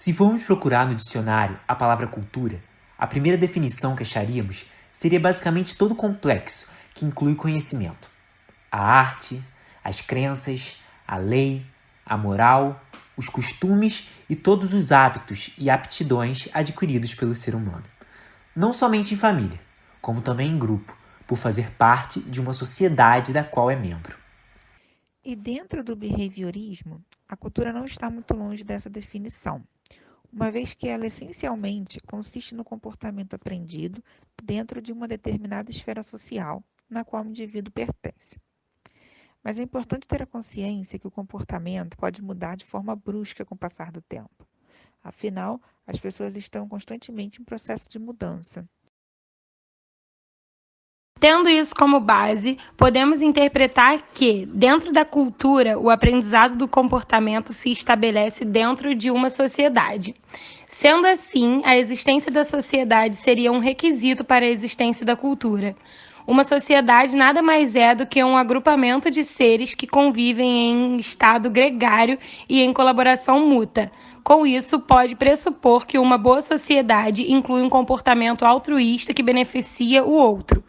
Se formos procurar no dicionário a palavra cultura, a primeira definição que acharíamos seria basicamente todo complexo que inclui conhecimento. A arte, as crenças, a lei, a moral, os costumes e todos os hábitos e aptidões adquiridos pelo ser humano. Não somente em família, como também em grupo, por fazer parte de uma sociedade da qual é membro. E dentro do behaviorismo, a cultura não está muito longe dessa definição, uma vez que ela essencialmente consiste no comportamento aprendido dentro de uma determinada esfera social na qual o indivíduo pertence. Mas é importante ter a consciência que o comportamento pode mudar de forma brusca com o passar do tempo. Afinal, as pessoas estão constantemente em processo de mudança. Tendo isso como base, podemos interpretar que, dentro da cultura, o aprendizado do comportamento se estabelece dentro de uma sociedade. Sendo assim, a existência da sociedade seria um requisito para a existência da cultura. Uma sociedade nada mais é do que um agrupamento de seres que convivem em estado gregário e em colaboração mútua. Com isso, pode pressupor que uma boa sociedade inclui um comportamento altruísta que beneficia o outro.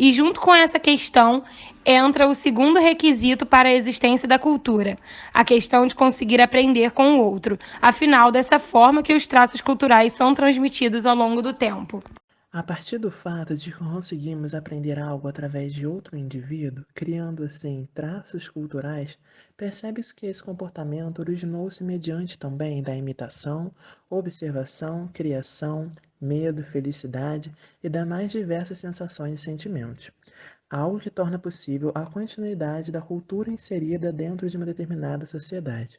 E junto com essa questão entra o segundo requisito para a existência da cultura, a questão de conseguir aprender com o outro. Afinal, dessa forma que os traços culturais são transmitidos ao longo do tempo. A partir do fato de que conseguimos aprender algo através de outro indivíduo, criando assim traços culturais, percebe-se que esse comportamento originou-se mediante também da imitação, observação, criação, medo, felicidade e das mais diversas sensações e sentimentos. Algo que torna possível a continuidade da cultura inserida dentro de uma determinada sociedade.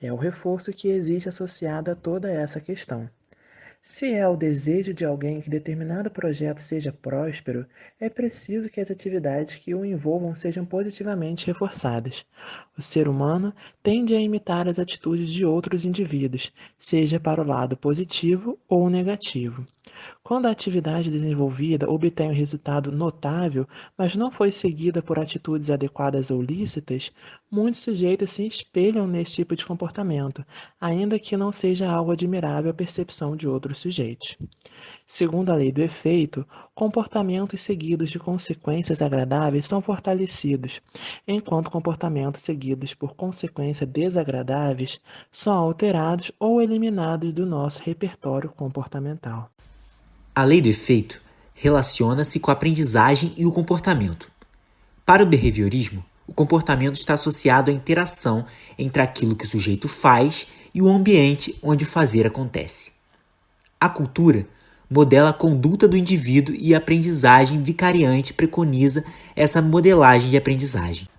É o reforço que existe associado a toda essa questão. Se é o desejo de alguém que determinado projeto seja próspero, é preciso que as atividades que o envolvam sejam positivamente reforçadas. O ser humano tende a imitar as atitudes de outros indivíduos, seja para o lado positivo ou negativo. Quando a atividade desenvolvida obtém um resultado notável, mas não foi seguida por atitudes adequadas ou lícitas, muitos sujeitos se espelham nesse tipo de comportamento, ainda que não seja algo admirável à percepção de outros sujeitos. Segundo a lei do efeito, comportamentos seguidos de consequências agradáveis são fortalecidos, enquanto comportamentos seguidos por consequências desagradáveis são alterados ou eliminados do nosso repertório comportamental. A lei do efeito relaciona-se com a aprendizagem e o comportamento. Para o behaviorismo, o comportamento está associado à interação entre aquilo que o sujeito faz e o ambiente onde o fazer acontece. A cultura modela a conduta do indivíduo e a aprendizagem vicariante preconiza essa modelagem de aprendizagem.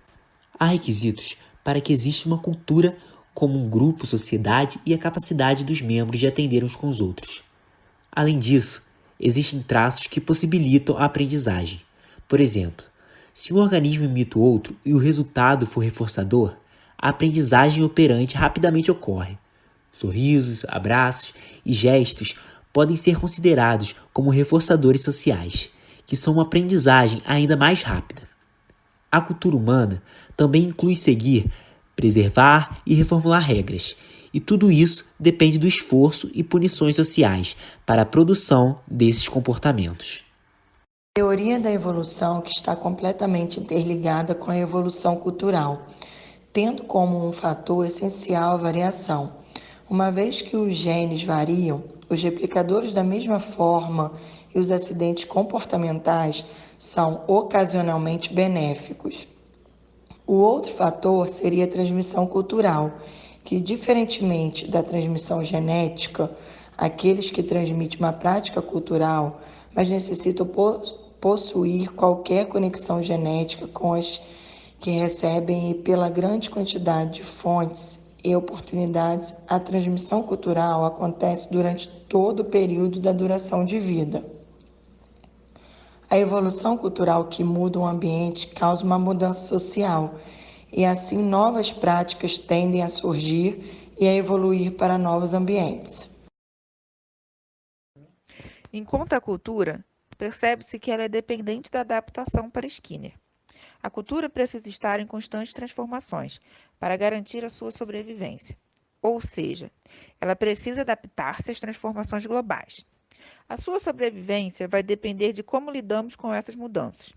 Há requisitos para que exista uma cultura como um grupo, sociedade e a capacidade dos membros de atender uns com os outros. Além disso, existem traços que possibilitam a aprendizagem. Por exemplo, se um organismo imita o outro e o resultado for reforçador, a aprendizagem operante rapidamente ocorre. Sorrisos, abraços e gestos podem ser considerados como reforçadores sociais, que são uma aprendizagem ainda mais rápida. A cultura humana também inclui seguir, preservar e reformular regras, e tudo isso depende do esforço e punições sociais para a produção desses comportamentos. Teoria da evolução que está completamente interligada com a evolução cultural, tendo como um fator essencial a variação. Uma vez que os genes variam, os replicadores da mesma forma e os acidentes comportamentais são ocasionalmente benéficos. O outro fator seria a transmissão cultural, que, diferentemente da transmissão genética, aqueles que transmitem uma prática cultural, mas necessitam possuir qualquer conexão genética com as que recebem e pela grande quantidade de fontes e oportunidades, a transmissão cultural acontece durante todo o período da duração de vida. A evolução cultural que muda o ambiente causa uma mudança social, e assim novas práticas tendem a surgir e a evoluir para novos ambientes. Enquanto a cultura, percebe-se que ela é dependente da adaptação para Skinner. A cultura precisa estar em constantes transformações para garantir a sua sobrevivência. ou seja, ela precisa adaptar-se às transformações globais. A sua sobrevivência vai depender de como lidamos com essas mudanças,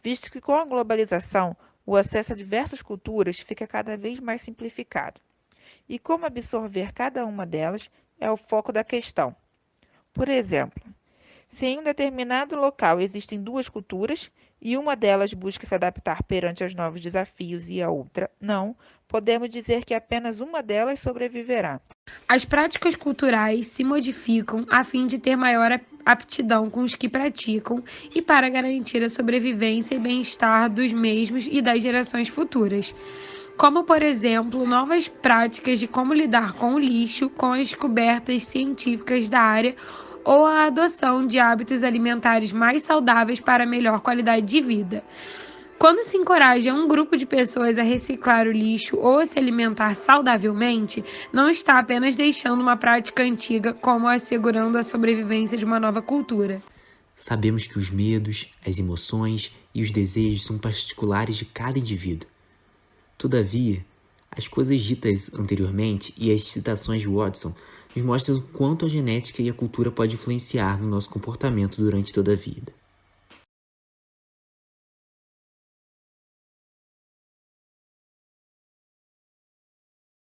visto que com a globalização, o acesso a diversas culturas fica cada vez mais simplificado. E como absorver cada uma delas é o foco da questão. Por exemplo, se em um determinado local existem duas culturas e uma delas busca se adaptar perante aos novos desafios e a outra não, podemos dizer que apenas uma delas sobreviverá. As práticas culturais se modificam a fim de ter maior aptidão com os que praticam e para garantir a sobrevivência e bem-estar dos mesmos e das gerações futuras. Como, por exemplo, novas práticas de como lidar com o lixo, com as descobertas científicas da área ou a adoção de hábitos alimentares mais saudáveis para melhor qualidade de vida. Quando se encoraja um grupo de pessoas a reciclar o lixo ou a se alimentar saudavelmente, não está apenas deixando uma prática antiga, como assegurando a sobrevivência de uma nova cultura. Sabemos que os medos, as emoções e os desejos são particulares de cada indivíduo. Todavia, as coisas ditas anteriormente e as citações de Watson nos mostram o quanto a genética e a cultura podem influenciar no nosso comportamento durante toda a vida.